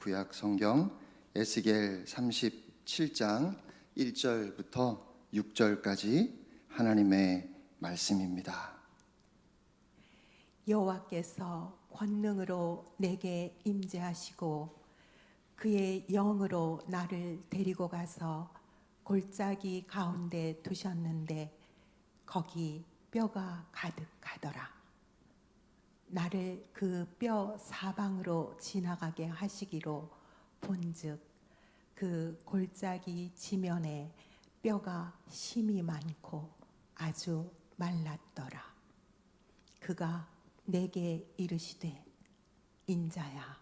구약 성경 에스겔 37장 1절부터 6절까지 하나님의 말씀입니다. 여호와께서 권능으로 내게 임재하시고 그의 영으로 나를 데리고 가서 골짜기 가운데 두셨는데 거기 뼈가 가득하더라. 나를 그 뼈 사방으로 지나가게 하시기로 본즉 그 골짜기 지면에 뼈가 심이 많고 아주 말랐더라. 그가 내게 이르시되 인자야,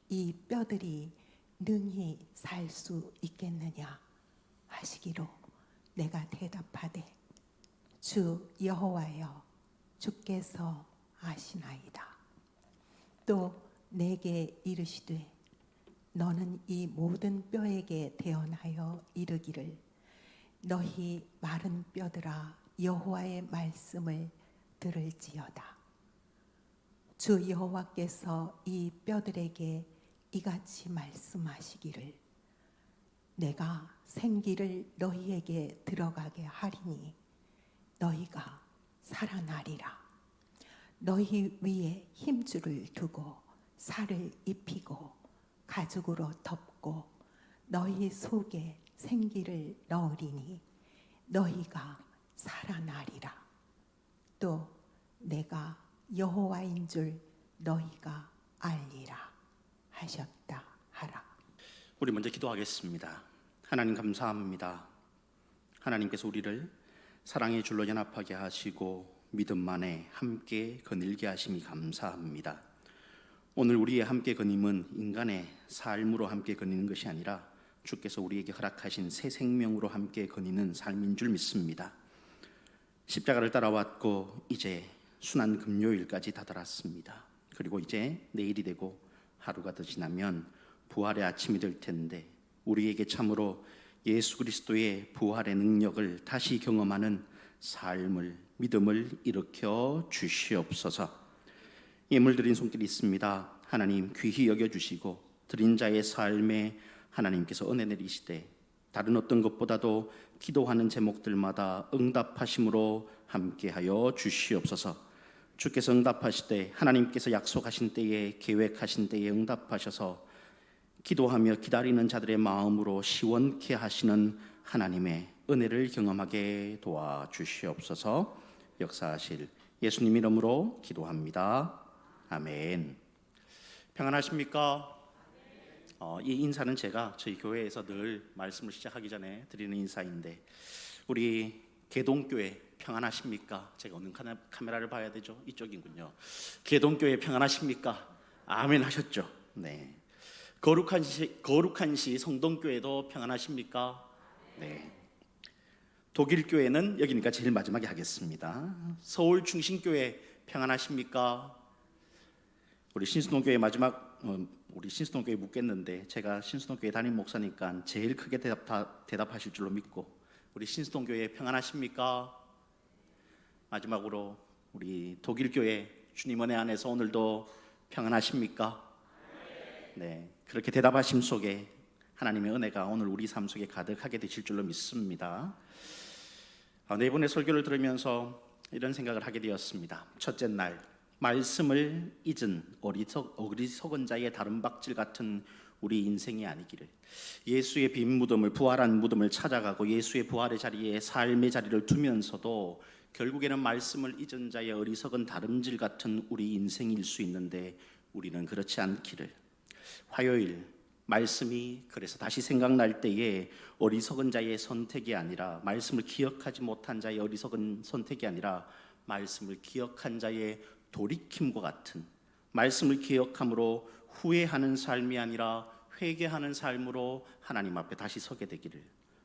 이 뼈들이 능히 살 수 있겠느냐 하시기로 내가 대답하되 주 여호와여, 주께서 아시나이다. 또 내게 이르시되 너는 이 모든 뼈에게 대언하여 이르기를 너희 마른 뼈들아 여호와의 말씀을 들을지어다. 주 여호와께서 이 뼈들에게 이같이 말씀하시기를 내가 생기를 너희에게 들어가게 하리니 너희가 살아나리라. 너희 위에 힘줄을 두고 살을 입히고 가죽으로 덮고 너희 속에 생기를 넣으리니 너희가 살아나리라. 또 내가 여호와인 줄 너희가 알리라 하셨다 하라. 우리 먼저 기도하겠습니다. 하나님 감사합니다. 하나님께서 우리를 사랑의 줄로 연합하게 하시고 믿음 안에 함께 거닐게 하심이 감사합니다. 오늘 우리의 함께 거님은 인간의 삶으로 함께 거니는 것이 아니라 주께서 우리에게 허락하신 새 생명으로 함께 거니는 삶인 줄 믿습니다. 십자가를 따라왔고 이제 순환 금요일까지 다다랐습니다. 그리고 이제 내일이 되고 하루가 더 지나면 부활의 아침이 될 텐데 우리에게 참으로 예수 그리스도의 부활의 능력을 다시 경험하는 삶을, 믿음을 일으켜 주시옵소서. 예물 드린 손길이 있습니다. 하나님 귀히 여겨주시고 드린 자의 삶에 하나님께서 은혜 내리시되 다른 어떤 것보다도 기도하는 제목들마다 응답하심으로 함께하여 주시옵소서. 주께서 응답하실 때 하나님께서 약속하신 때에 계획하신 때에 응답하셔서 기도하며 기다리는 자들의 마음으로 시원케 하시는 하나님의 은혜를 경험하게 도와주시옵소서. 역사하실 예수님 이름으로 기도합니다. 아멘. 평안하십니까? 이 인사는 제가 저희 교회에서 늘 말씀을 시작하기 전에 드리는 인사인데 우리 개동교회 평안하십니까? 제가 오늘 카메라를 봐야 되죠? 이쪽이군요. 개동교회 평안하십니까? 아멘 하셨죠? 네. 거룩한 시 성동교회도 평안하십니까? 네. 독일교회는 여기니까 제일 마지막에 하겠습니다. 서울 중심교회 평안하십니까? 우리 신수동교회 마지막 우리 신수동교회 묻겠는데 제가 신수동교회 담임 목사니까 제일 크게 대답하실 줄로 믿고 우리 신수동교회 평안하십니까? 마지막으로 우리 독일교회 주님 은혜 안에서 오늘도 평안하십니까? 네, 그렇게 대답하심 속에 하나님의 은혜가 오늘 우리 삶 속에 가득하게 되실 줄로 믿습니다. 네 번의 설교를 들으면서 이런 생각을 하게 되었습니다. 첫째 날, 말씀을 잊은 어리석은 자의 다름박질 같은 우리 인생이 아니기를, 예수의 빈 무덤을, 부활한 무덤을 찾아가고 예수의 부활의 자리에 삶의 자리를 두면서도 결국에는 말씀을 잊은 자의 어리석은 다름질 같은 우리 인생일 수 있는데 우리는 그렇지 않기를, 화요일 말씀이 그래서 다시 생각날 때에 어리석은 자의 선택이 아니라, 말씀을 기억하지 못한 자의 어리석은 선택이 아니라 말씀을 기억한 자의 돌이킴과 같은, 말씀을 기억함으로 후회하는 삶이 아니라 회개하는 삶으로 하나님 앞에 다시 서게 되기를,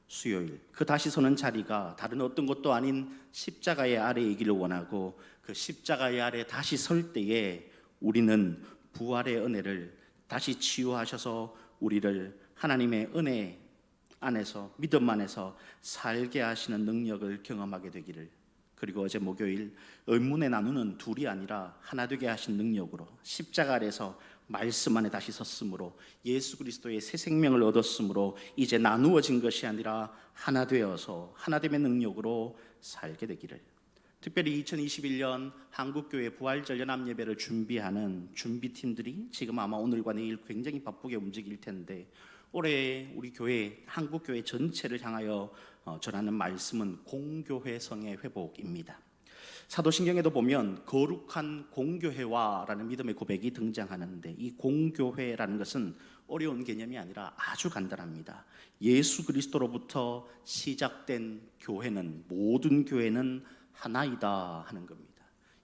수요일 그 다시 서는 자리가 다른 어떤 것도 아닌 십자가의 아래이기를 원하고, 그 십자가의 아래 다시 설 때에 우리는 부활의 은혜를 다시 치유하셔서 우리를 하나님의 은혜 안에서, 믿음 안에서 살게 하시는 능력을 경험하게 되기를, 그리고 어제 목요일 의문의 나누는 둘이 아니라 하나 되게 하신 능력으로 십자가 아래서 말씀 안에 다시 섰으므로 예수 그리스도의 새 생명을 얻었으므로 이제 나누어진 것이 아니라 하나 되어서 하나됨의 능력으로 살게 되기를. 특별히 2021년 한국교회 부활절 연합예배를 준비하는 준비팀들이 지금 아마 오늘과 내일 굉장히 바쁘게 움직일 텐데, 올해 우리 교회 한국교회 전체를 향하여 전하는 말씀은 공교회성의 회복입니다. 사도신경에도 보면 거룩한 공교회와라는 믿음의 고백이 등장하는데, 이 공교회라는 것은 어려운 개념이 아니라 아주 간단합니다. 예수 그리스도로부터 시작된 교회는, 모든 교회는 하나이다 하는 겁니다.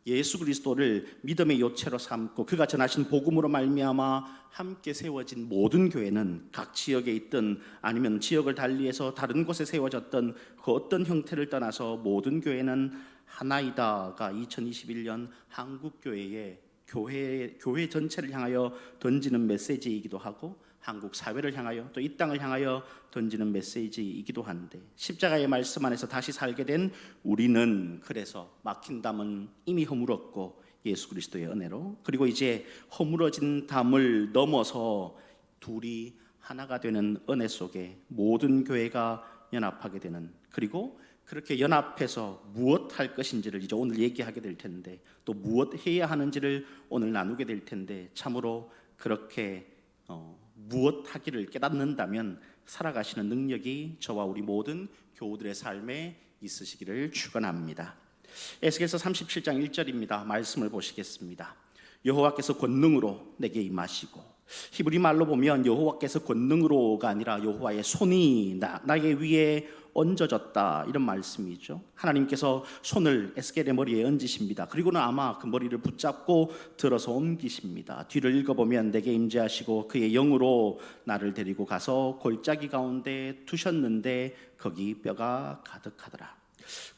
예수 그리스도를 믿음의 요체로 삼고 그가 전하신 복음으로 말미암아 함께 세워진 모든 교회는, 각 지역에 있든 아니면 지역을 달리해서 다른 곳에 세워졌던 그 어떤 형태를 떠나서 모든 교회는 하나이다가 2021년 한국교회의 교회 전체를 향하여 던지는 메시지이기도 하고, 한국 사회를 향하여 또 이 땅을 향하여 던지는 메시지이기도 한데, 십자가의 말씀 안에서 다시 살게 된 우리는 그래서 막힌 담은 이미 허물었고 예수 그리스도의 은혜로, 그리고 이제 허물어진 담을 넘어서 둘이 하나가 되는 은혜 속에 모든 교회가 연합하게 되는, 그리고 그렇게 연합해서 무엇 할 것인지를 이제 오늘 얘기하게 될 텐데, 또 무엇 해야 하는지를 오늘 나누게 될 텐데, 참으로 그렇게 무엇 하기를 깨닫는다면 살아가시는 능력이 저와 우리 모든 교우들의 삶에 있으시기를 축원합니다. 에스겔서 37장 1절입니다. 말씀을 보시겠습니다. 여호와께서 권능으로 내게 임하시고, 히브리 말로 보면 여호와께서 권능으로가 아니라 여호와의 손이 나의 위에 얹어졌다, 이런 말씀이죠. 하나님께서 손을 에스겔의 머리에 얹으십니다. 그리고는 아마 그 머리를 붙잡고 들어서 옮기십니다. 뒤를 읽어보면 내게 임재하시고 그의 영으로 나를 데리고 가서 골짜기 가운데 두셨는데 거기 뼈가 가득하더라.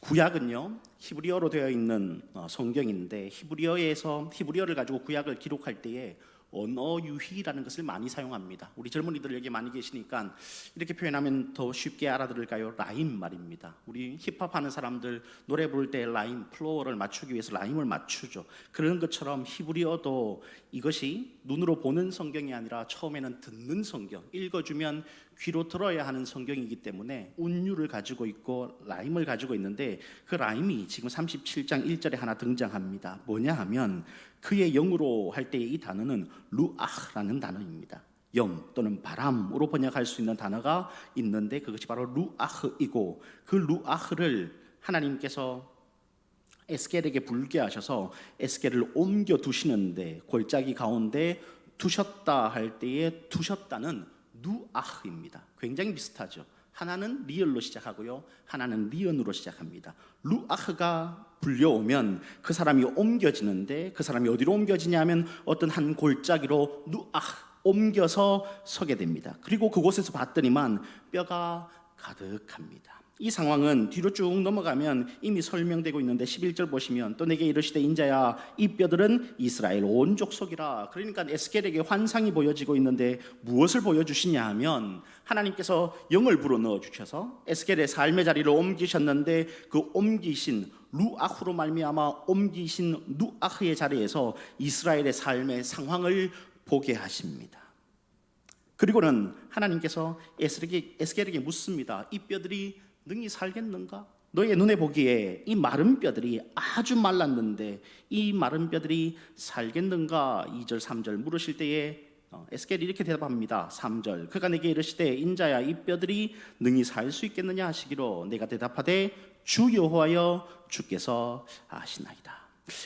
구약은요 히브리어로 되어 있는 성경인데, 히브리어를 가지고 구약을 기록할 때에 언어 유희라는 것을 많이 사용합니다. 우리 젊은이들 여기 많이 계시니까 이렇게 표현하면 더 쉽게 알아들을까요? 라임 말입니다. 우리 힙합 하는 사람들 노래 부를 때 라임, 플로어를 맞추기 위해서 라임을 맞추죠. 그런 것처럼 히브리어도 이것이 눈으로 보는 성경이 아니라 처음에는 듣는 성경, 읽어주면 귀로 들어야 하는 성경이기 때문에 운율을 가지고 있고 라임을 가지고 있는데, 그 라임이 지금 37장 1절에 하나 등장합니다. 뭐냐 하면 그의 영으로 할 때의 이 단어는 루아흐라는 단어입니다. 영 또는 바람으로 번역할 수 있는 단어가 있는데, 그것이 바로 루아흐이고, 그 루아흐를 하나님께서 에스겔에게 불게 하셔서 에스겔을 옮겨 두시는데, 골짜기 가운데 두셨다 할 때에 두셨다는 루아흐입니다. 굉장히 비슷하죠. 하나는 리얼로 시작하고요, 하나는 리언으로 시작합니다. 루아흐가 불려오면 그 사람이 옮겨지는데, 그 사람이 어디로 옮겨지냐면 어떤 한 골짜기로 루아흐 옮겨서 서게 됩니다. 그리고 그곳에서 봤더니만 뼈가 가득합니다. 이 상황은 뒤로 쭉 넘어가면 이미 설명되고 있는데, 11절 보시면 또 내게 이르시되 인자야 이 뼈들은 이스라엘 온 족속이라. 그러니까 에스겔에게 환상이 보여지고 있는데 무엇을 보여주시냐 하면, 하나님께서 영을 불어넣어 주셔서 에스겔의 삶의 자리를 옮기셨는데, 그 옮기신 루아흐로 말미암아 옮기신 루아흐의 자리에서 이스라엘의 삶의 상황을 보게 하십니다. 그리고는 하나님께서 에스겔에게 묻습니다. 이 뼈들이 능히 살겠는가? 너의 눈에 보기에 이 마른 뼈들이 아주 말랐는데 이 마른 뼈들이 살겠는가? 2절 3절 물으실 때에 에스겔이 이렇게 대답합니다. 3절 그가 내게 이르시되 인자야 이 뼈들이 능히 살 수 있겠느냐 하시기로 내가 대답하되 주 여호와여 주께서 아시나이다.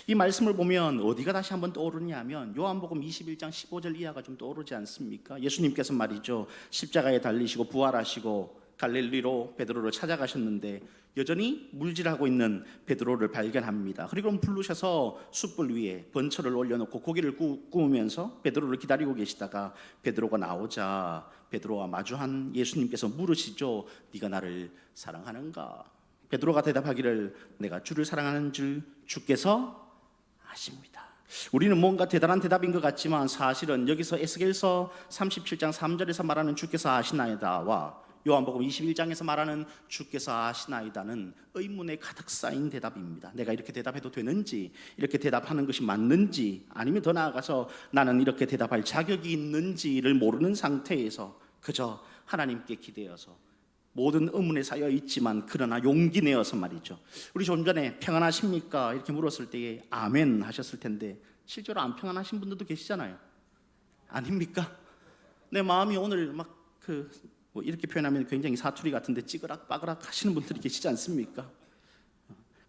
이 말씀을 보면 어디가 다시 한번 떠오르냐 하면 요한복음 21장 15절 이하가 좀 떠오르지 않습니까? 예수님께서 말이죠, 십자가에 달리시고 부활하시고 갈릴리로 베드로를 찾아가셨는데 여전히 물질하고 있는 베드로를 발견합니다. 그리고 부르셔서 숯불 위에 번처를 올려놓고 고기를 구우면서 베드로를 기다리고 계시다가 베드로가 나오자 베드로와 마주한 예수님께서 물으시죠, 네가 나를 사랑하는가? 베드로가 대답하기를 내가 주를 사랑하는 줄 주께서 아십니다. 우리는 뭔가 대단한 대답인 것 같지만 사실은 여기서 에스겔서 37장 3절에서 말하는 주께서 아시나이다와 요한복음 21장에서 말하는 주께서 아시나이다는 의문에 가득 쌓인 대답입니다. 내가 이렇게 대답해도 되는지, 이렇게 대답하는 것이 맞는지, 아니면 더 나아가서 나는 이렇게 대답할 자격이 있는지를 모르는 상태에서 그저 하나님께 기대어서 모든 의문에 쌓여 있지만 그러나 용기 내어서 말이죠. 우리 좀 전에 평안하십니까? 이렇게 물었을 때에 아멘 하셨을 텐데 실제로 안 평안하신 분들도 계시잖아요. 아닙니까? 내 마음이 오늘 막 뭐 이렇게 표현하면 굉장히 사투리 같은데 찌그락 빠그락 하시는 분들이 계시지 않습니까?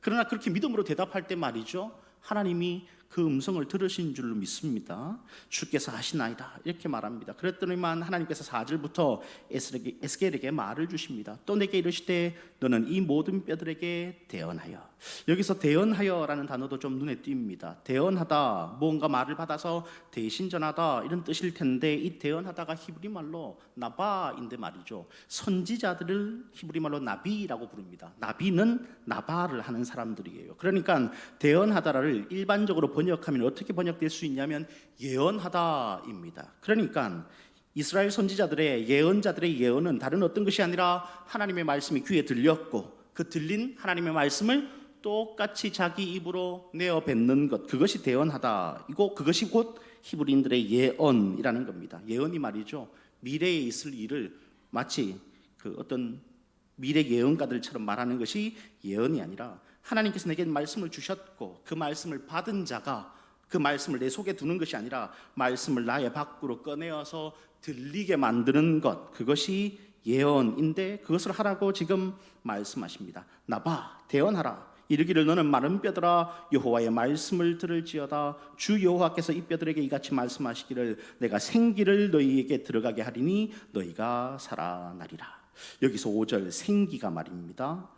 그러나 그렇게 믿음으로 대답할 때 말이죠, 하나님이 그 음성을 들으신 줄로 믿습니다. 주께서 하시나이다 이렇게 말합니다. 그랬더니만 하나님께서 4절부터 에스겔에게 말을 주십니다. 또 내게 이르시되 너는 이 모든 뼈들에게 대언하여. 여기서 대언하여라는 단어도 좀 눈에 띕니다. 대언하다, 뭔가 말을 받아서 대신 전하다 이런 뜻일 텐데, 이 대언하다가 히브리 말로 나바인데 말이죠, 선지자들을 히브리 말로 나비라고 부릅니다. 나비는 나바를 하는 사람들이에요. 그러니까 대언하다를 일반적으로 번역하면 어떻게 번역될 수 있냐면 예언하다입니다. 그러니까 이스라엘 선지자들의 예언자들의 예언은 다른 어떤 것이 아니라 하나님의 말씀이 귀에 들렸고 그 들린 하나님의 말씀을 똑같이 자기 입으로 내어 뱉는 것, 그것이 대언하다이고 그것이 곧 히브리인들의 예언이라는 겁니다. 예언이 말이죠, 미래에 있을 일을 마치 그 어떤 미래 예언가들처럼 말하는 것이 예언이 아니라 하나님께서 내게 말씀을 주셨고 그 말씀을 받은 자가 그 말씀을 내 속에 두는 것이 아니라 말씀을 나의 밖으로 꺼내어서 들리게 만드는 것, 그것이 예언인데 그것을 하라고 지금 말씀하십니다. 나봐, 대언하라. 이르기를 너는 마른 뼈들아 여호와의 말씀을 들을지어다. 주 여호와께서 이 뼈들에게 이같이 말씀하시기를 내가 생기를 너희에게 들어가게 하리니 너희가 살아나리라. 여기서 5절 생기가 말입니다.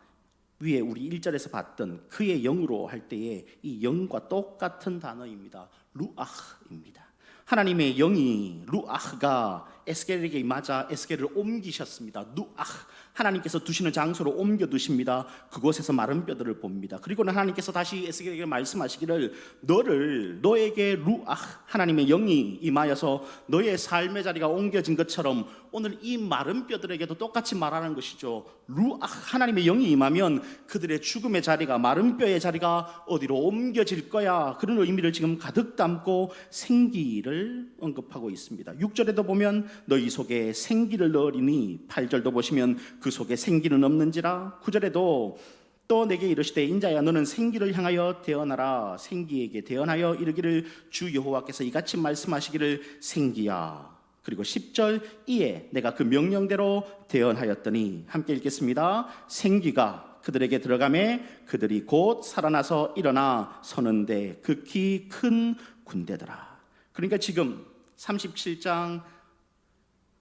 위에 우리 1절에서 봤던 그의 영으로 할 때에 이 영과 똑같은 단어입니다. 루아흐입니다. 하나님의 영이 루아흐가 에스겔에게 임하자 에스겔을 옮기셨습니다. 루아흐, 하나님께서 두시는 장소로 옮겨 두십니다. 그곳에서 마른 뼈들을 봅니다. 그리고는 하나님께서 다시 에스겔에게 말씀하시기를 너에게 루아흐, 하나님의 영이 임하여서 너의 삶의 자리가 옮겨진 것처럼 오늘 이 마른 뼈들에게도 똑같이 말하는 것이죠. 루아흐, 하나님의 영이 임하면 그들의 죽음의 자리가, 마른 뼈의 자리가 어디로 옮겨질 거야, 그런 의미를 지금 가득 담고 생기를 언급하고 있습니다. 6절에도 보면 너희 속에 생기를 넣으리니, 8절도 보시면 그 속에 생기는 없는지라. 9절에도 또 내게 이르시되 인자야 너는 생기를 향하여 대언하라. 생기에게 대언하여 이르기를 주 여호와께서 이같이 말씀하시기를 생기야. 그리고 10절 이에 내가 그 명령대로 대언하였더니, 함께 읽겠습니다. 생기가 그들에게 들어가매 그들이 곧 살아나서 일어나 서는데 극히 큰 군대더라. 그러니까 지금 37장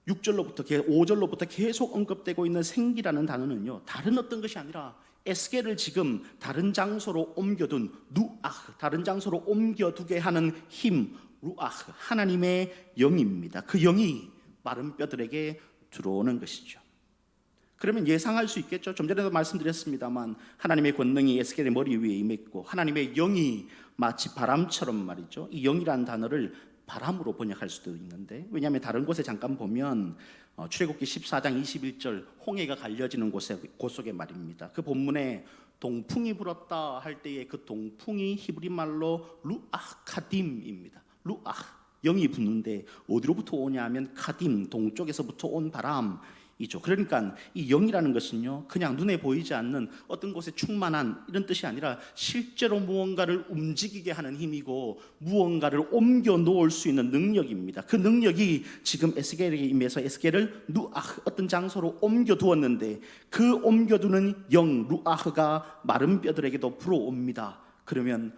6절로부터 5절로부터 계속 언급되고 있는 생기라는 단어는요, 다른 어떤 것이 아니라 에스겔을 지금 다른 장소로 옮겨둔 루아흐, 다른 장소로 옮겨두게 하는 힘, 루아흐, 하나님의 영입니다. 그 영이 마른 뼈들에게 들어오는 것이죠. 그러면 예상할 수 있겠죠. 좀 전에도 말씀드렸습니다만 하나님의 권능이 에스겔의 머리 위에 임했고 하나님의 영이 마치 바람처럼 말이죠. 이 영이라는 단어를 바람으로 번역할 수도 있는데, 왜냐하면 다른 곳에 잠깐 보면 출애굽기 14장 21절 홍해가 갈려지는 곳 속에 말입니다. 그 본문에 동풍이 불었다 할 때의 그 동풍이 히브리 말로 루아카딤입니다. 루아, 영이 부는데 어디로부터 오냐 하면 카딤, 동쪽에서부터 온 바람이죠. 그러니까 이 영이라는 것은요, 그냥 눈에 보이지 않는 어떤 곳에 충만한 이런 뜻이 아니라 실제로 무언가를 움직이게 하는 힘이고 무언가를 옮겨 놓을 수 있는 능력입니다. 그 능력이 지금 에스겔에게 임해서 에스겔을 루아흐, 어떤 장소로 옮겨 두었는데 그 옮겨두는 영 루아흐가 마른 뼈들에게도 불어옵니다. 그러면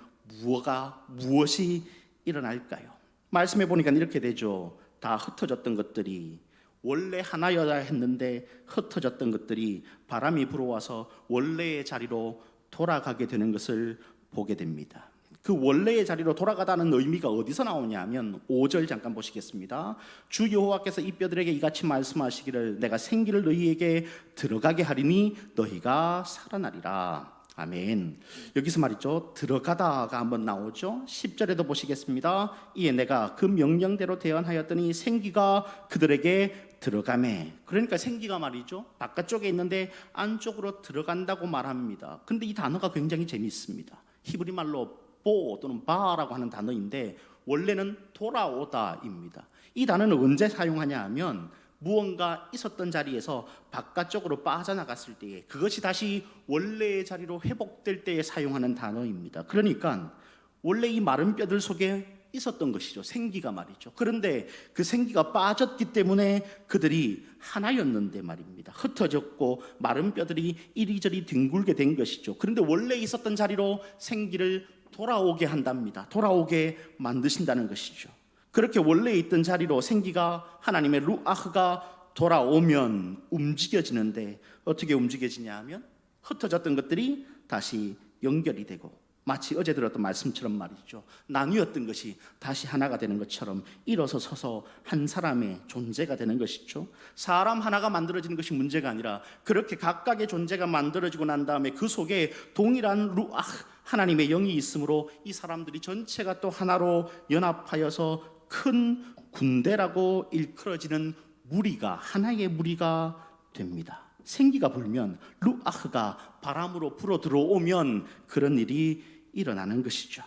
무엇이 일어날까요? 말씀해 보니까 이렇게 되죠. 다 흩어졌던 것들이 원래 하나여야 했는데 흩어졌던 것들이 바람이 불어와서 원래의 자리로 돌아가게 되는 것을 보게 됩니다. 그 원래의 자리로 돌아가다는 의미가 어디서 나오냐 하면 5절 잠깐 보시겠습니다. 주 여호와께서 이 뼈들에게 이같이 말씀하시기를 내가 생기를 너희에게 들어가게 하리니 너희가 살아나리라. 아멘. 여기서 말이죠, 들어가다가 한번 나오죠. 10절에도 보시겠습니다. 이에 내가 그 명령대로 대언하였더니 생기가 그들에게 들어가매. 그러니까 생기가 말이죠, 바깥쪽에 있는데 안쪽으로 들어간다고 말합니다. 그런데 이 단어가 굉장히 재미있습니다. 히브리 말로 보 또는 바라고 하는 단어인데 원래는 돌아오다입니다. 이 단어는 언제 사용하냐 하면 무언가 있었던 자리에서 바깥쪽으로 빠져나갔을 때에 그것이 다시 원래의 자리로 회복될 때에 사용하는 단어입니다. 그러니까 원래 이 마른 뼈들 속에 있었던 것이죠. 생기가 말이죠. 그런데 그 생기가 빠졌기 때문에 그들이 하나였는데 말입니다. 흩어졌고 마른 뼈들이 이리저리 뒹굴게 된 것이죠. 그런데 원래 있었던 자리로 생기를 돌아오게 한답니다. 돌아오게 만드신다는 것이죠. 그렇게 원래 있던 자리로 생기가, 하나님의 루아흐가 돌아오면 움직여지는데 어떻게 움직여지냐 하면 흩어졌던 것들이 다시 연결이 되고 마치 어제 들었던 말씀처럼 말이죠, 나뉘었던 것이 다시 하나가 되는 것처럼 일어서 서서 한 사람의 존재가 되는 것이죠. 사람 하나가 만들어지는 것이 문제가 아니라 그렇게 각각의 존재가 만들어지고 난 다음에 그 속에 동일한 루아흐, 하나님의 영이 있으므로 이 사람들이 전체가 또 하나로 연합하여서 큰 군대라고 일컬어지는 무리가, 하나의 무리가 됩니다. 생기가 불면, 루아흐가 바람으로 불어 들어오면 그런 일이 일어나는 것이죠.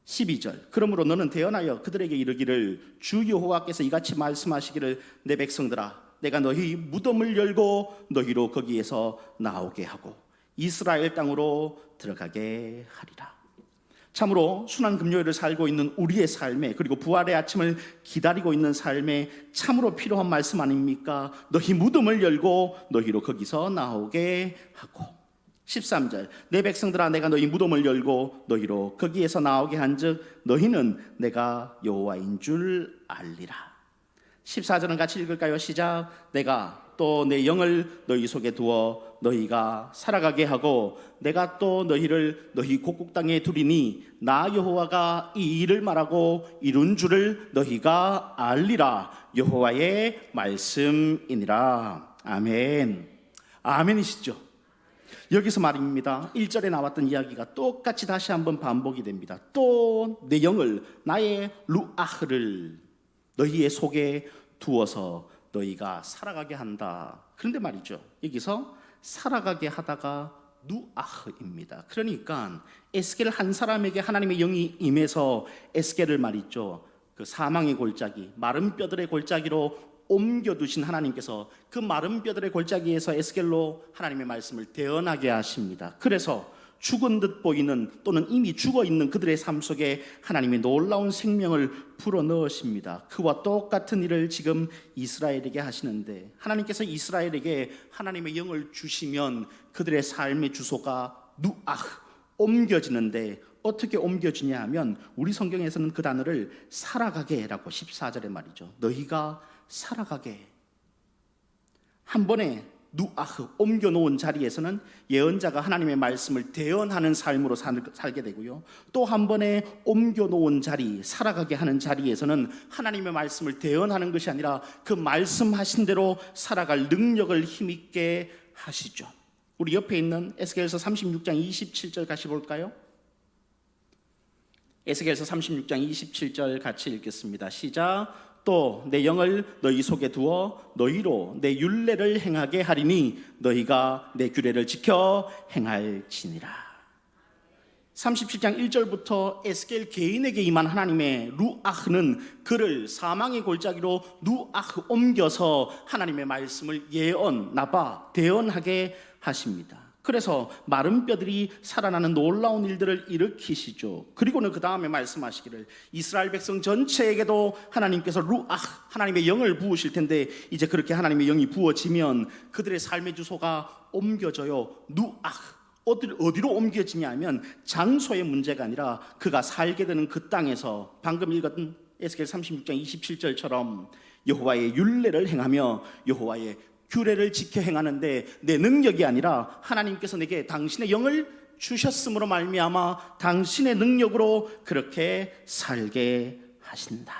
12절, 그러므로 너는 대언하여 그들에게 이르기를 주 여호와께서 이같이 말씀하시기를 내 백성들아, 내가 너희 무덤을 열고 너희로 거기에서 나오게 하고 이스라엘 땅으로 들어가게 하리라. 참으로 순환 금요일을 살고 있는 우리의 삶에, 그리고 부활의 아침을 기다리고 있는 삶에 참으로 필요한 말씀 아닙니까? 너희 무덤을 열고 너희로 거기서 나오게 하고. 13절, 내 백성들아, 내가 너희 무덤을 열고 너희로 거기에서 나오게 한즉 너희는 내가 여호와인 줄 알리라. 14절은 같이 읽을까요? 시작. 내가 또 내 영을 너희 속에 두어 너희가 살아가게 하고 내가 또 너희를 너희 곡국 땅에 두리니 나 여호와가 이 일을 말하고 이룬 줄을 너희가 알리라. 여호와의 말씀이니라. 아멘. 아멘이시죠? 여기서 말입니다. 1절에 나왔던 이야기가 똑같이 다시 한번 반복이 됩니다. 또 내 영을, 나의 루아흐를 너희의 속에 두어서 너희가 살아가게 한다. 그런데 말이죠, 여기서 살아가게 하다가 누아흐입니다. 그러니까 에스겔 한 사람에게 하나님의 영이 임해서 에스겔을 말이죠, 그 사망의 골짜기, 마른 뼈들의 골짜기로 옮겨두신 하나님께서 그 마른 뼈들의 골짜기에서 에스겔로 하나님의 말씀을 대언하게 하십니다. 그래서 죽은 듯 보이는 또는 이미 죽어있는 그들의 삶 속에 하나님의 놀라운 생명을 불어넣으십니다. 그와 똑같은 일을 지금 이스라엘에게 하시는데, 하나님께서 이스라엘에게 하나님의 영을 주시면 그들의 삶의 주소가 누아흐, 옮겨지는데 어떻게 옮겨지냐 하면 우리 성경에서는 그 단어를 살아가게라고 14절에 말이죠, 너희가 살아가게. 한 번에 누아흐, 옮겨놓은 자리에서는 예언자가 하나님의 말씀을 대언하는 삶으로 살게 되고요, 또 한 번에 옮겨놓은 자리, 살아가게 하는 자리에서는 하나님의 말씀을 대언하는 것이 아니라 그 말씀하신 대로 살아갈 능력을 힘있게 하시죠. 우리 옆에 있는 에스겔서 36장 27절 같이 볼까요? 에스겔서 36장 27절 같이 읽겠습니다. 시작. 또 내 영을 너희 속에 두어 너희로 내 율례를 행하게 하리니 너희가 내 규례를 지켜 행할지니라. 37장 1절부터 에스겔 개인에게 임한 하나님의 루아흐는 그를 사망의 골짜기로 누아흐 옮겨서 하나님의 말씀을 예언, 나바, 대언하게 하십니다. 그래서 마른 뼈들이 살아나는 놀라운 일들을 일으키시죠. 그리고는 그 다음에 말씀하시기를 이스라엘 백성 전체에게도 하나님께서 루아흐, 하나님의 영을 부으실 텐데 이제 그렇게 하나님의 영이 부어지면 그들의 삶의 주소가 옮겨져요. 누아흐, 어디로 옮겨지냐 하면 장소의 문제가 아니라 그가 살게 되는 그 땅에서, 방금 읽었던 에스겔 36장 27절처럼 여호와의 율례를 행하며 여호와의 규례를 지켜 행하는데 내 능력이 아니라 하나님께서 내게 당신의 영을 주셨으므로 말미암아 당신의 능력으로 그렇게 살게 하신다.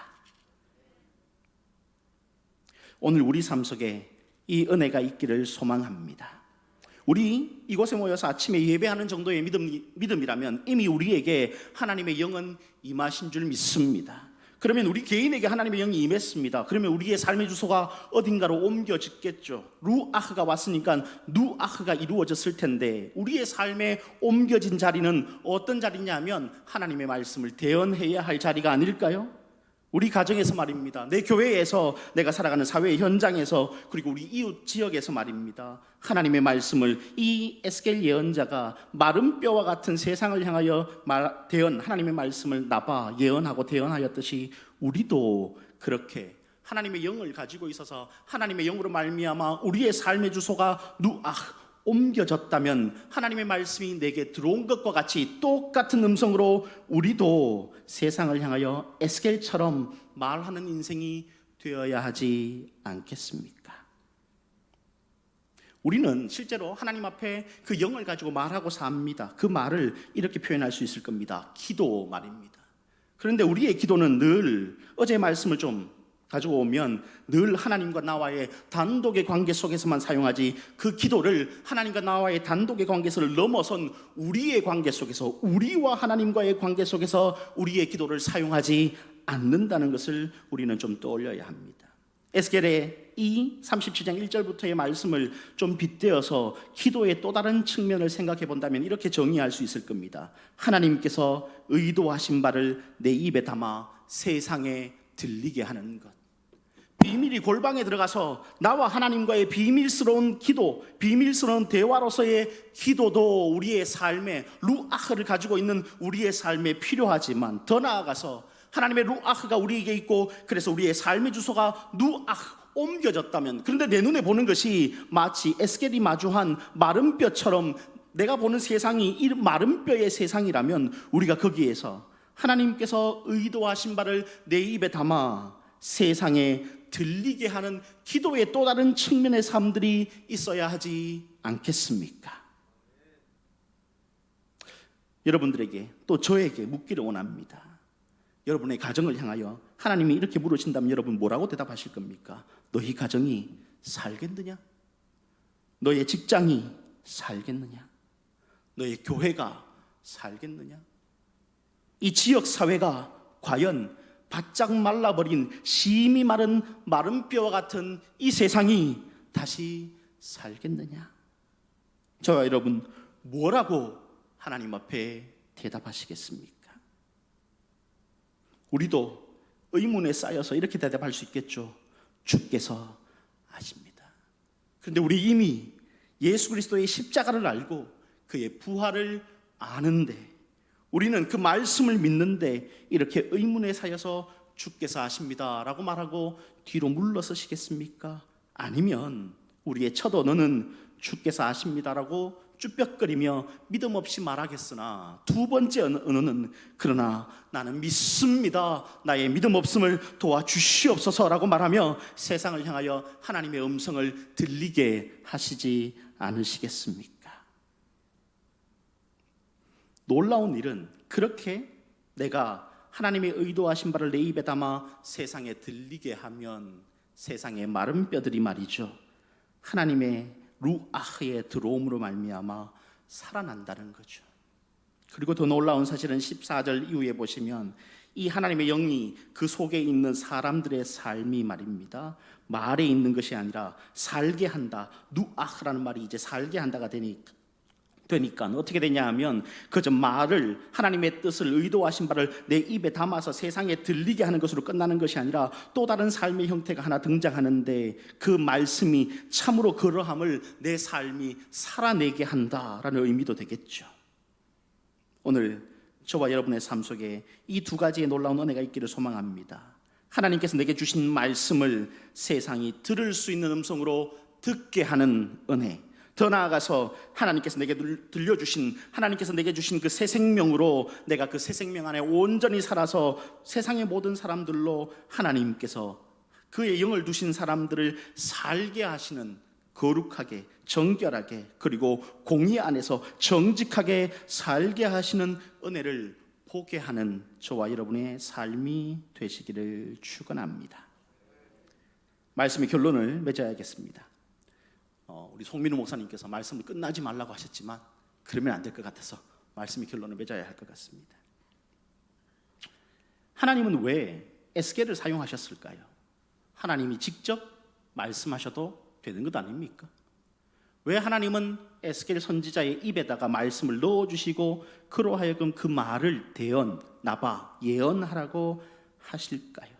오늘 우리 삶 속에 이 은혜가 있기를 소망합니다. 우리 이곳에 모여서 아침에 예배하는 정도의 믿음이라면 이미 우리에게 하나님의 영은 임하신 줄 믿습니다. 그러면 우리 개인에게 하나님의 영이 임했습니다. 그러면 우리의 삶의 주소가 어딘가로 옮겨졌겠죠. 루아흐가 왔으니까 누아흐가 이루어졌을 텐데, 우리의 삶에 옮겨진 자리는 어떤 자리냐면 하나님의 말씀을 대언해야 할 자리가 아닐까요? 우리 가정에서 말입니다. 내 교회에서, 내가 살아가는 사회 현장에서, 그리고 우리 이웃 지역에서 말입니다. 하나님의 말씀을 이 에스겔 예언자가 마른 뼈와 같은 세상을 향하여 하나님의 말씀을 나봐 예언하고 대언하였듯이, 우리도 그렇게 하나님의 영을 가지고 있어서 하나님의 영으로 말미암아 우리의 삶의 주소가 옮겨졌다면, 하나님의 말씀이 내게 들어온 것과 같이 똑같은 음성으로 우리도 세상을 향하여 에스겔처럼 말하는 인생이 되어야 하지 않겠습니까? 우리는 실제로 하나님 앞에 그 영을 가지고 말하고 삽니다. 그 말을 이렇게 표현할 수 있을 겁니다. 기도 말입니다. 그런데 우리의 기도는 늘, 어제의 말씀을 좀 가지고 오면, 늘 하나님과 나와의 단독의 관계 속에서만 사용하지, 그 기도를 하나님과 나와의 단독의 관계를 넘어선 우리의 관계 속에서, 우리와 하나님과의 관계 속에서 우리의 기도를 사용하지 않는다는 것을 우리는 좀 떠올려야 합니다. 에스겔의 이 37장 1절부터의 말씀을 좀 빗대어서 기도의 또 다른 측면을 생각해 본다면 이렇게 정의할 수 있을 겁니다. 하나님께서 의도하신 바를 내 입에 담아 세상에 들리게 하는 것. 비밀이 골방에 들어가서 나와 하나님과의 비밀스러운 기도, 비밀스러운 대화로서의 기도도 우리의 삶에, 루아흐를 가지고 있는 우리의 삶에 필요하지만, 더 나아가서 하나님의 루아흐가 우리에게 있고, 그래서 우리의 삶의 주소가 옮겨졌다면, 그런데 내 눈에 보는 것이 마치 에스겔이 마주한 마른 뼈처럼 내가 보는 세상이 이 마른 뼈의 세상이라면, 우리가 거기에서 하나님께서 의도하신 바를 내 입에 담아 세상에 들리게 하는 기도의 또 다른 측면의 삶들이 있어야 하지 않겠습니까? 여러분들에게, 또 저에게 묻기를 원합니다. 여러분의 가정을 향하여 하나님이 이렇게 물으신다면 여러분 뭐라고 대답하실 겁니까? 너희 가정이 살겠느냐? 너의 직장이 살겠느냐? 너의 교회가 살겠느냐? 이 지역 사회가 과연 바짝 말라버린 심히 마른 뼈와 같은 이 세상이 다시 살겠느냐? 저와 여러분 뭐라고 하나님 앞에 대답하시겠습니까? 우리도 의문에 쌓여서 이렇게 대답할 수 있겠죠. 주께서 아십니다. 그런데 우리 이미 예수 그리스도의 십자가를 알고 그의 부활을 아는데, 우리는 그 말씀을 믿는데 이렇게 의문에 쌓여서 주께서 아십니다 라고 말하고 뒤로 물러서시겠습니까? 아니면 우리의 첫 언어는 주께서 아십니다 라고 쭈뼛거리며 믿음 없이 말하겠으나, 두 번째 언어는 그러나 나는 믿습니다, 나의 믿음 없음을 도와주시옵소서 라고 말하며 세상을 향하여 하나님의 음성을 들리게 하시지 않으시겠습니까? 놀라운 일은, 그렇게 내가 하나님의 의도하신 바를 내 입에 담아 세상에 들리게 하면 세상의 마른 뼈들이 말이죠, 하나님의 루아흐의 들어옴으로 말미암아 살아난다는 거죠. 그리고 더 놀라운 사실은 14절 이후에 보시면 이 하나님의 영이 그 속에 있는 사람들의 삶이 말입니다, 말에 있는 것이 아니라 살게 한다. 누아흐라는 말이 이제 살게 한다가 되니까 어떻게 되냐 하면, 그저 말을, 하나님의 뜻을, 의도하신 바를 내 입에 담아서 세상에 들리게 하는 것으로 끝나는 것이 아니라 또 다른 삶의 형태가 하나 등장하는데, 그 말씀이 참으로 그러함을 내 삶이 살아내게 한다라는 의미도 되겠죠. 오늘 저와 여러분의 삶 속에 이 두 가지의 놀라운 은혜가 있기를 소망합니다. 하나님께서 내게 주신 말씀을 세상이 들을 수 있는 음성으로 듣게 하는 은혜, 더 나아가서 하나님께서 내게 들려주신, 하나님께서 내게 주신 그 새 생명으로 내가 그 새 생명 안에 온전히 살아서 세상의 모든 사람들로 하나님께서 그의 영을 두신 사람들을 살게 하시는, 거룩하게, 정결하게, 그리고 공의 안에서 정직하게 살게 하시는 은혜를 보게 하는 저와 여러분의 삶이 되시기를 축원합니다. 말씀의 결론을 맺어야겠습니다. 우리 송민우 목사님께서 말씀을 끝나지 말라고 하셨지만 그러면 안 될 것 같아서 말씀의 결론을 맺어야 할 것 같습니다. 하나님은 왜 에스겔을 사용하셨을까요? 하나님이 직접 말씀하셔도 되는 것 아닙니까? 왜 하나님은 에스겔 선지자의 입에다가 말씀을 넣어주시고 그로 하여금 그 말을 예언하라고 하실까요?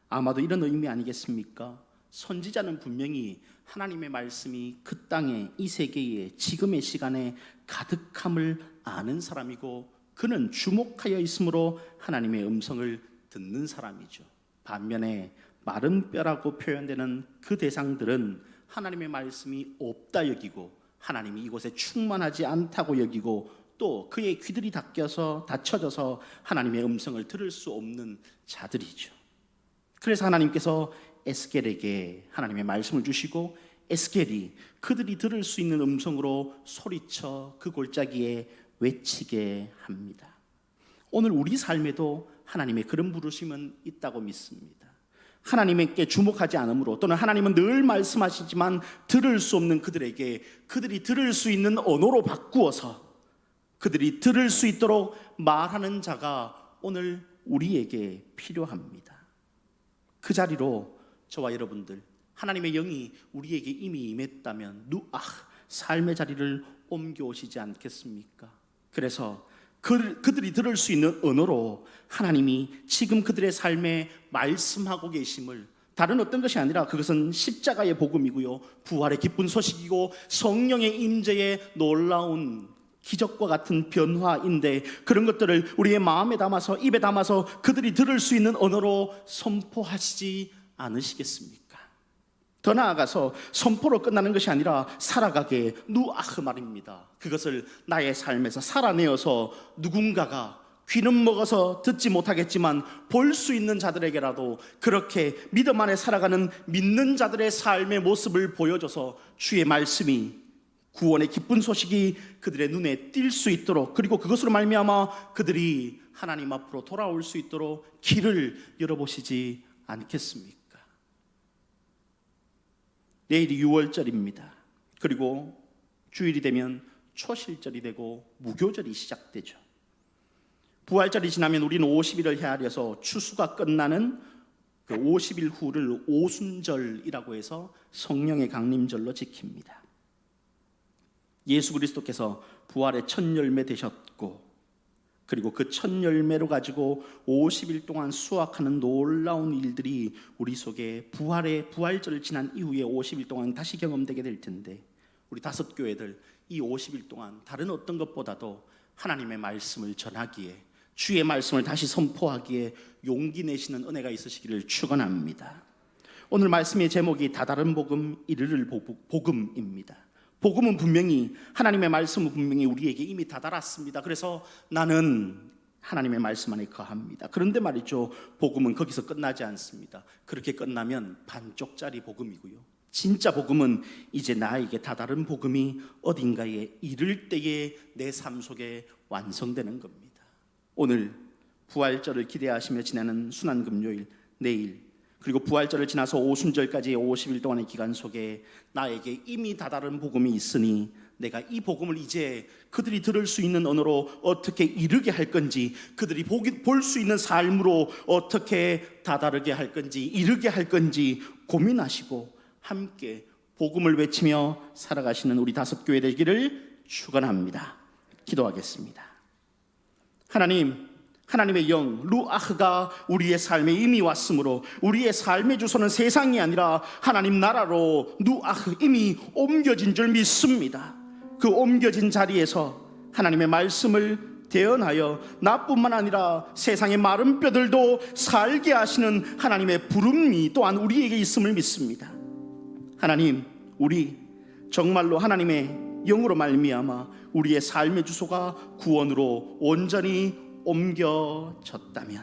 아마도 이런 의미 아니겠습니까? 선지자는 분명히 하나님의 말씀이 그 땅에, 이 세계에, 지금의 시간에 가득함을 아는 사람이고 그는 주목하여 있으므로 하나님의 음성을 듣는 사람이죠. 반면에 마른 뼈라고 표현되는 그 대상들은 하나님의 말씀이 없다 여기고 하나님이 이곳에 충만하지 않다고 여기고 또 그의 귀들이 닫혀져서 하나님의 음성을 들을 수 없는 자들이죠. 그래서 하나님께서 에스겔에게 하나님의 말씀을 주시고 에스겔이 그들이 들을 수 있는 음성으로 소리쳐 그 골짜기에 외치게 합니다. 오늘 우리 삶에도 하나님의 그런 부르심은 있다고 믿습니다. 하나님께 주목하지 않으므로 또는 하나님은 늘 말씀하시지만 들을 수 없는 그들에게 그들이 들을 수 있는 언어로 바꾸어서 그들이 들을 수 있도록 말하는 자가 오늘 우리에게 필요합니다. 그 자리로 저와 여러분들 하나님의 영이 우리에게 이미 임했다면 삶의 자리를 옮겨오시지 않겠습니까? 그래서 그들이 들을 수 있는 언어로 하나님이 지금 그들의 삶에 말씀하고 계심을, 다른 어떤 것이 아니라 그것은 십자가의 복음이고요, 부활의 기쁜 소식이고 성령의 임재의 놀라운 기적과 같은 변화인데 그런 것들을 우리의 마음에 담아서 입에 담아서 그들이 들을 수 있는 언어로 선포하시지 않으시겠습니까? 더 나아가서 선포로 끝나는 것이 아니라 살아가게 말입니다. 그것을 나의 삶에서 살아내어서 누군가가 귀는 먹어서 듣지 못하겠지만 볼 수 있는 자들에게라도 그렇게 믿음 안에 살아가는 믿는 자들의 삶의 모습을 보여줘서 주의 말씀이, 구원의 기쁜 소식이 그들의 눈에 띌 수 있도록, 그리고 그것으로 말미암아 그들이 하나님 앞으로 돌아올 수 있도록 길을 열어보시지 않겠습니까? 내일이 6월절입니다. 그리고 주일이 되면 초실절이 되고 무교절이 시작되죠. 부활절이 지나면 우리는 50일을 헤아려서 추수가 끝나는 그 50일 후를 오순절이라고 해서 성령의 강림절로 지킵니다. 예수 그리스도께서 부활의 첫 열매 되셨고 그리고 그 첫 열매로 가지고 50일 동안 수확하는 놀라운 일들이 우리 속에 부활절을 지난 이후에 50일 동안 다시 경험되게 될 텐데, 우리 다섯 교회들 이 50일 동안 다른 어떤 것보다도 하나님의 말씀을 전하기에, 주의 말씀을 다시 선포하기에 용기 내시는 은혜가 있으시기를 축원합니다. 오늘 말씀의 제목이 다다른 복음, 이르를 복음입니다. 복음은 분명히, 하나님의 말씀은 분명히 우리에게 이미 다다랐습니다. 그래서 나는 하나님의 말씀 안에 거합니다. 그런데 말이죠, 복음은 거기서 끝나지 않습니다. 그렇게 끝나면 반쪽짜리 복음이고요, 진짜 복음은 이제 나에게 다다른 복음이 어딘가에 이를 때에 내 삶 속에 완성되는 겁니다. 오늘 부활절을 기대하시며 지나는 순환금요일, 내일, 그리고 부활절을 지나서 오순절까지의 50일 동안의 기간 속에 나에게 이미 다다른 복음이 있으니 내가 이 복음을 이제 그들이 들을 수 있는 언어로 어떻게 이르게 할 건지, 그들이 볼 수 있는 삶으로 어떻게 다다르게 할 건지, 이르게 할 건지 고민하시고 함께 복음을 외치며 살아가시는 우리 다섯 교회 되기를 축원합니다. 기도하겠습니다. 하나님의 영 루아흐가 우리의 삶에 이미 왔으므로 우리의 삶의 주소는 세상이 아니라 하나님 나라로 이미 옮겨진 줄 믿습니다. 그 옮겨진 자리에서 하나님의 말씀을 대언하여 나뿐만 아니라 세상의 마른 뼈들도 살게 하시는 하나님의 부름이 또한 우리에게 있음을 믿습니다. 하나님, 우리 정말로 하나님의 영으로 말미암아 우리의 삶의 주소가 구원으로 온전히 옮겨졌다면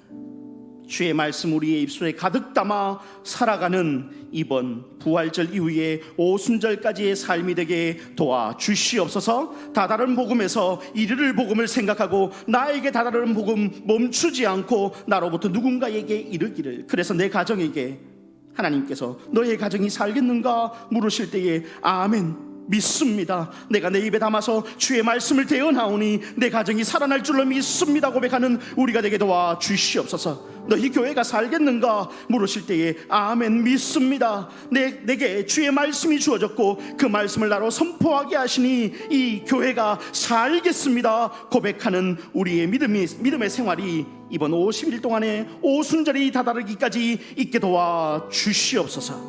주의 말씀 우리의 입술에 가득 담아 살아가는 이번 부활절 이후에 오순절까지의 삶이 되게 도와주시옵소서. 다다른 복음에서 이르를 복음을 생각하고 나에게 다다른 복음 멈추지 않고 나로부터 누군가에게 이르기를, 그래서 내 가정에게 하나님께서 너의 가정이 살겠는가 물으실 때에 아멘, 믿습니다. 내가 내 입에 담아서 주의 말씀을 대언하오니 내 가정이 살아날 줄로 믿습니다 고백하는 우리가 되게 도와 주시옵소서. 너희 교회가 살겠는가 물으실 때에 아멘 믿습니다. 내게 주의 말씀이 주어졌고 그 말씀을 나로 선포하게 하시니 이 교회가 살겠습니다 고백하는 우리의 믿음의 생활이 이번 50일 동안에 오순절이 다다르기까지 있게 도와 주시옵소서.